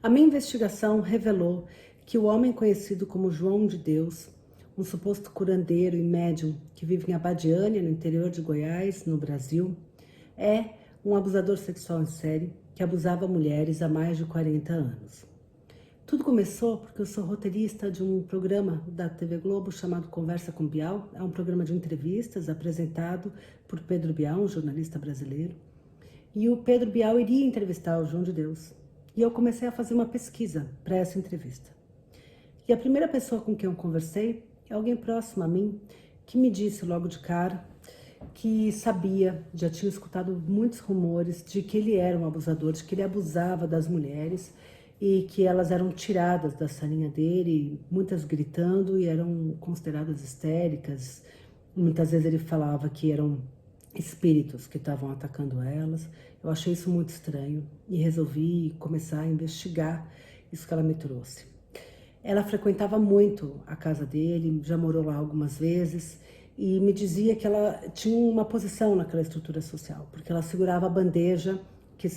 A minha investigação revelou que o homem conhecido como João de Deus, um suposto curandeiro e médium que vive em Abadiânia, no interior de Goiás, no Brasil, é um abusador sexual em série que abusava mulheres há mais de 40 anos. Tudo começou porque eu sou roteirista de um programa da TV Globo chamado Conversa com Bial. É um programa de entrevistas apresentado por Pedro Bial, um jornalista brasileiro. E o Pedro Bial iria entrevistar o João de Deus. E eu comecei a fazer uma pesquisa para essa entrevista. E a primeira pessoa com quem eu conversei é alguém próximo a mim, que me disse logo de cara que sabia, já tinha escutado muitos rumores de que ele era um abusador, de que ele abusava das mulheres e que elas eram tiradas da salinha dele, muitas gritando e eram consideradas histéricas. Muitas vezes ele falava que eram espíritos que estavam atacando elas. Eu achei isso muito estranho e resolvi começar a investigar isso que ela me trouxe. Ela frequentava muito a casa dele, já morou lá algumas vezes e me dizia que ela tinha uma posição naquela estrutura social, porque ela segurava a bandeja que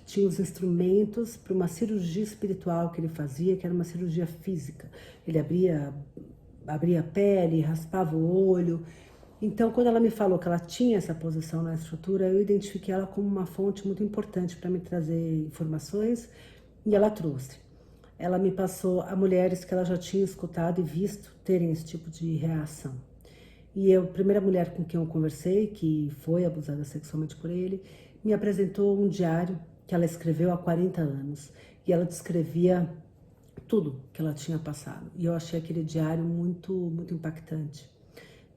tinha os instrumentos para uma cirurgia espiritual que ele fazia, que era uma cirurgia física. Ele abria a pele, raspava o olho. Então, quando ela me falou que ela tinha essa posição na estrutura, eu identifiquei ela como uma fonte muito importante para me trazer informações e ela trouxe. Ela me passou a mulheres que ela já tinha escutado e visto terem esse tipo de reação. E a primeira mulher com quem eu conversei, que foi abusada sexualmente por ele, me apresentou um diário que ela escreveu há 40 anos. E ela descrevia tudo que ela tinha passado. E eu achei aquele diário muito, muito impactante.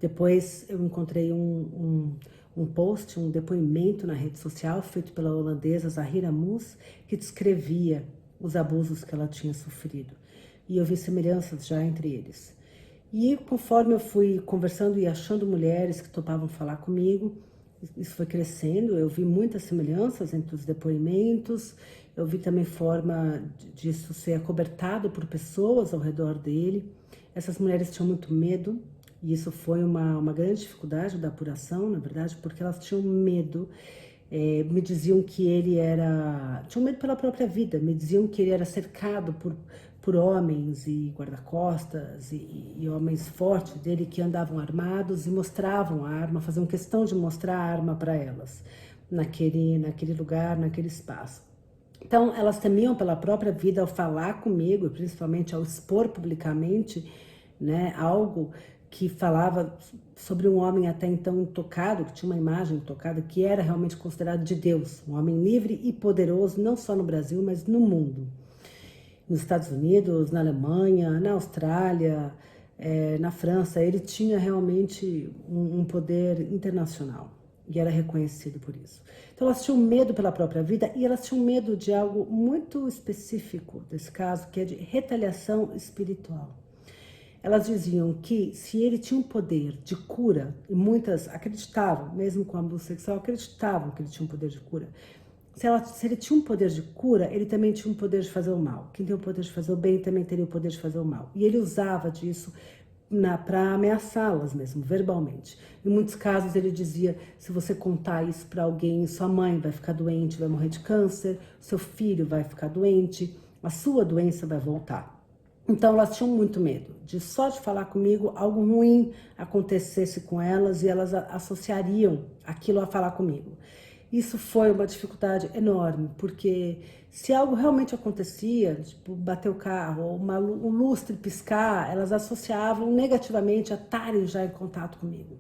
Depois eu encontrei um post, um depoimento na rede social feito pela holandesa Zahira Mus, que descrevia os abusos que ela tinha sofrido. E eu vi semelhanças já entre eles. E conforme eu fui conversando e achando mulheres que topavam falar comigo, isso foi crescendo, eu vi muitas semelhanças entre os depoimentos, eu vi também forma disso ser acobertado por pessoas ao redor dele. Essas mulheres tinham muito medo, e isso foi uma grande dificuldade da apuração, na verdade, porque elas tinham medo. Me diziam que ele era... tinham medo pela própria vida, me diziam que ele era cercado por homens e guarda-costas e homens fortes dele que andavam armados e mostravam a arma, faziam questão de mostrar a arma para elas, naquele lugar, naquele espaço. Então, elas temiam pela própria vida ao falar comigo, principalmente ao expor publicamente, né, algo que falava sobre um homem até então intocado, que tinha uma imagem intocada, que era realmente considerado de Deus, um homem livre e poderoso, não só no Brasil, mas no mundo. Nos Estados Unidos, na Alemanha, na Austrália, na França, ele tinha realmente um poder internacional e era reconhecido por isso. Então elas tinham medo pela própria vida e elas tinham medo de algo muito específico desse caso, que é de retaliação espiritual. Elas diziam que se ele tinha um poder de cura, e muitas acreditavam, mesmo com abuso sexual, acreditavam que ele tinha um poder de cura. Se ele tinha um poder de cura, ele também tinha um poder de fazer o mal. Quem tem o poder de fazer o bem também teria o poder de fazer o mal. E ele usava disso para ameaçá-las mesmo, verbalmente. Em muitos casos ele dizia, se você contar isso para alguém, sua mãe vai ficar doente, vai morrer de câncer, seu filho vai ficar doente, a sua doença vai voltar. Então elas tinham muito medo de só de falar comigo algo ruim acontecesse com elas e elas associariam aquilo a falar comigo. Isso foi uma dificuldade enorme, porque se algo realmente acontecia, tipo bater o carro ou um lustre piscar, elas associavam negativamente a estarem já em contato comigo.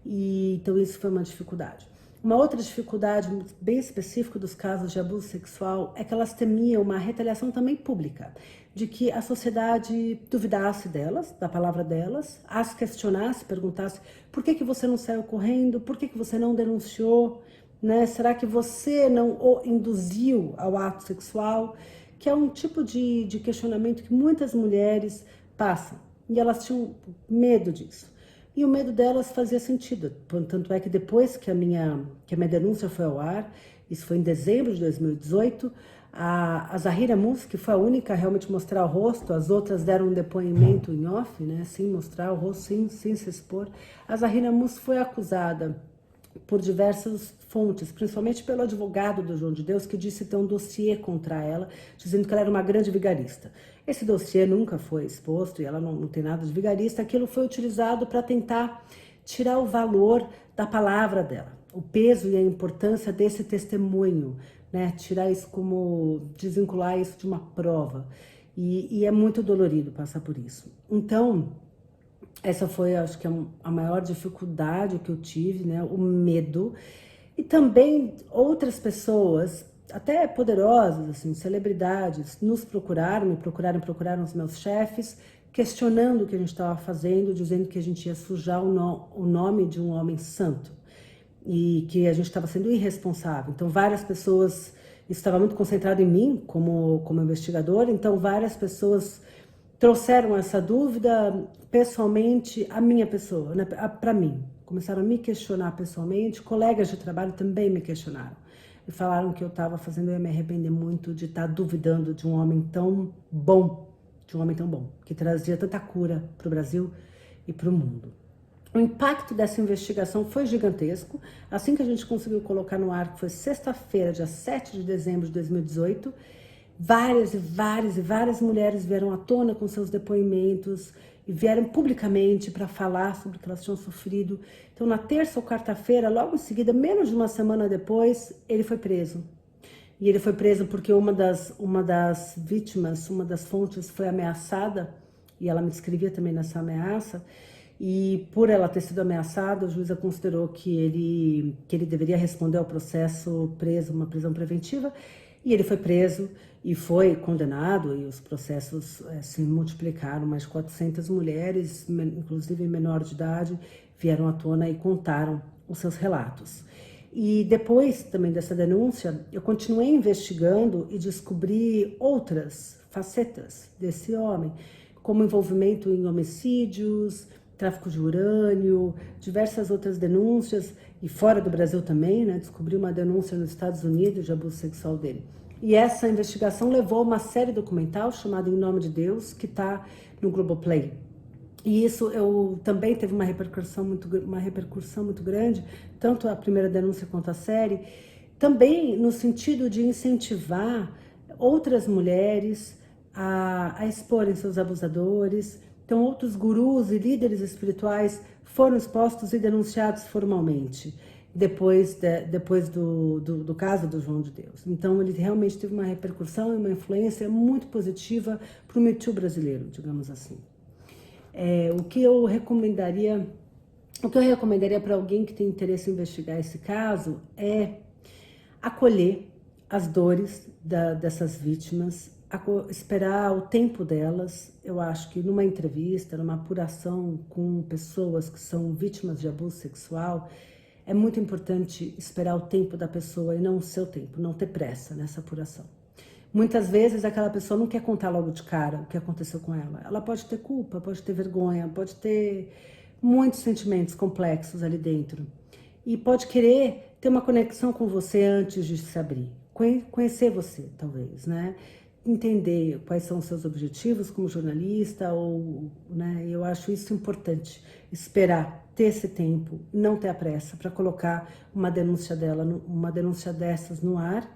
E então isso foi uma dificuldade. Uma outra dificuldade bem específica dos casos de abuso sexual é que elas temiam uma retaliação também pública, de que a sociedade duvidasse delas, da palavra delas, as questionasse, perguntasse por que você não saiu correndo, por que você não denunciou, né? Será que você não o induziu ao ato sexual? Que é um tipo de questionamento que muitas mulheres passam e elas tinham medo disso. E o medo delas fazia sentido, tanto é que depois que a minha denúncia foi ao ar, isso foi em dezembro de 2018, a Zahira Mus, que foi a única a realmente mostrar o rosto, as outras deram um depoimento em off, né, sem mostrar o rosto, sem se expor. A Zahira Mus foi acusada por diversas fontes, principalmente pelo advogado do João de Deus, que disse ter um dossiê contra ela, dizendo que ela era uma grande vigarista. Esse dossiê nunca foi exposto e ela não tem nada de vigarista. Aquilo foi utilizado para tentar tirar o valor da palavra dela, o peso e a importância desse testemunho, né? Tirar isso como, desvincular isso de uma prova. E é muito dolorido passar por isso. Então, essa foi, acho que, a maior dificuldade que eu tive, né? O medo. E também outras pessoas, até poderosas, assim, celebridades, procuraram os meus chefes, questionando o que a gente estava fazendo, dizendo que a gente ia sujar o nome de um homem santo e que a gente estava sendo irresponsável. Então, várias pessoas, isso estava muito concentrado em mim como investigador, então várias pessoas trouxeram essa dúvida pessoalmente à minha pessoa, né, para mim. Começaram a me questionar pessoalmente, colegas de trabalho também me questionaram. E falaram que eu estava fazendo eu me arrepender muito de estar duvidando de um homem tão bom, que trazia tanta cura para o Brasil e para o mundo. O impacto dessa investigação foi gigantesco. Assim que a gente conseguiu colocar no ar, que foi sexta-feira, dia 7 de dezembro de 2018, várias mulheres vieram à tona com seus depoimentos e vieram publicamente para falar sobre o que elas tinham sofrido. Então, na terça ou quarta-feira, logo em seguida, menos de uma semana depois, ele foi preso. E ele foi preso porque uma das vítimas, uma das fontes, foi ameaçada, e ela me descrevia também nessa ameaça, e por ela ter sido ameaçada, a juíza considerou que ele deveria responder ao processo preso, uma prisão preventiva, e ele foi preso e foi condenado, e os processos se multiplicaram. Mais de 400 mulheres, inclusive menor de idade, vieram à tona e contaram os seus relatos. E depois também dessa denúncia, eu continuei investigando e descobri outras facetas desse homem, como envolvimento em homicídios, tráfico de urânio, diversas outras denúncias, e fora do Brasil também, né? Descobri uma denúncia nos Estados Unidos de abuso sexual dele. E essa investigação levou a uma série documental chamada Em Nome de Deus, que está no Globoplay. E isso também teve uma repercussão muito grande, tanto a primeira denúncia quanto a série, também no sentido de incentivar outras mulheres a exporem seus abusadores. Então, outros gurus e líderes espirituais foram expostos e denunciados formalmente depois do caso do João de Deus. Então, ele realmente teve uma repercussão e uma influência muito positiva para o Me Too brasileiro, digamos assim. O que eu recomendaria para alguém que tem interesse em investigar esse caso é acolher as dores dessas vítimas, esperar o tempo delas. Eu acho que numa entrevista, numa apuração com pessoas que são vítimas de abuso sexual, é muito importante esperar o tempo da pessoa e não o seu tempo, não ter pressa nessa apuração. Muitas vezes aquela pessoa não quer contar logo de cara o que aconteceu com ela. Ela pode ter culpa, pode ter vergonha, pode ter muitos sentimentos complexos ali dentro. E pode querer ter uma conexão com você antes de se abrir. Conhecer você, talvez, né? Entender quais são os seus objetivos como jornalista, né? Eu acho isso importante. Esperar, ter esse tempo, não ter a pressa para colocar uma denúncia dessas no ar.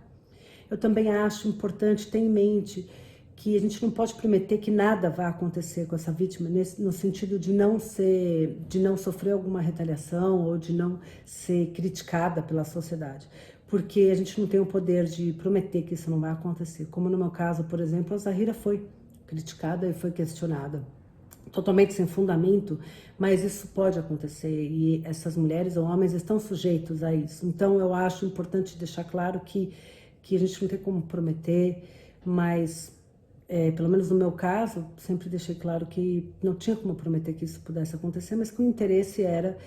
Eu também acho importante ter em mente que a gente não pode prometer que nada vai acontecer com essa vítima, no sentido de não sofrer alguma retaliação ou de não ser criticada pela sociedade, porque a gente não tem o poder de prometer que isso não vai acontecer. Como no meu caso, por exemplo, a Zahira foi criticada e foi questionada, totalmente sem fundamento, mas isso pode acontecer e essas mulheres ou homens estão sujeitos a isso. Então eu acho importante deixar claro que a gente não tem como prometer, mas pelo menos no meu caso, sempre deixei claro que não tinha como prometer que isso pudesse acontecer, mas que o interesse era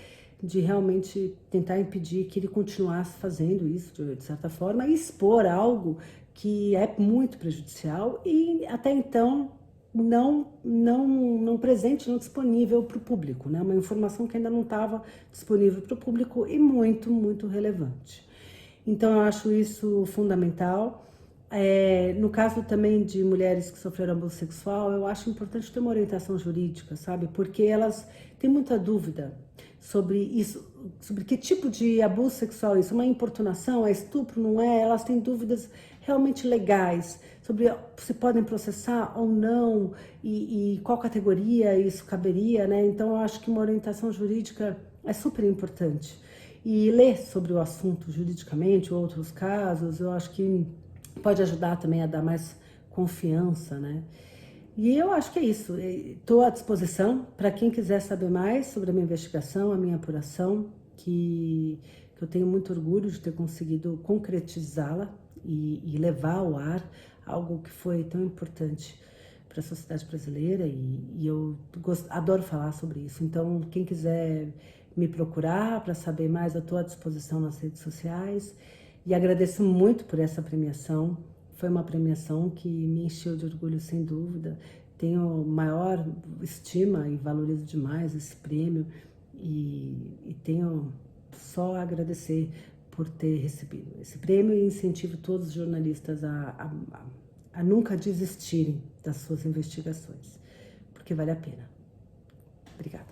de realmente tentar impedir que ele continuasse fazendo isso de certa forma e expor algo que é muito prejudicial e até então não presente, não disponível para o público, né? Uma informação que ainda não estava disponível para o público e muito relevante. Então eu acho isso fundamental. No caso também de mulheres que sofreram abuso sexual, eu acho importante ter uma orientação jurídica, sabe? Porque elas têm muita dúvida sobre isso, sobre que tipo de abuso sexual é isso, uma importunação, é estupro, não é? Elas têm dúvidas realmente legais sobre se podem processar ou não e qual categoria isso caberia, né? Então eu acho que uma orientação jurídica é super importante. E ler sobre o assunto juridicamente, outros casos, eu acho que pode ajudar também a dar mais confiança, né? E eu acho que é isso. Estou à disposição para quem quiser saber mais sobre a minha investigação, a minha apuração, que eu tenho muito orgulho de ter conseguido concretizá-la e levar ao ar algo que foi tão importante para a sociedade brasileira e eu adoro falar sobre isso. Então, quem quiser me procurar para saber mais, eu estou à disposição nas redes sociais e agradeço muito por essa premiação. Foi uma premiação que me encheu de orgulho, sem dúvida. Tenho maior estima e valorizo demais esse prêmio e tenho só a agradecer por ter recebido esse prêmio e incentivo todos os jornalistas a nunca desistirem das suas investigações, porque vale a pena. Obrigada.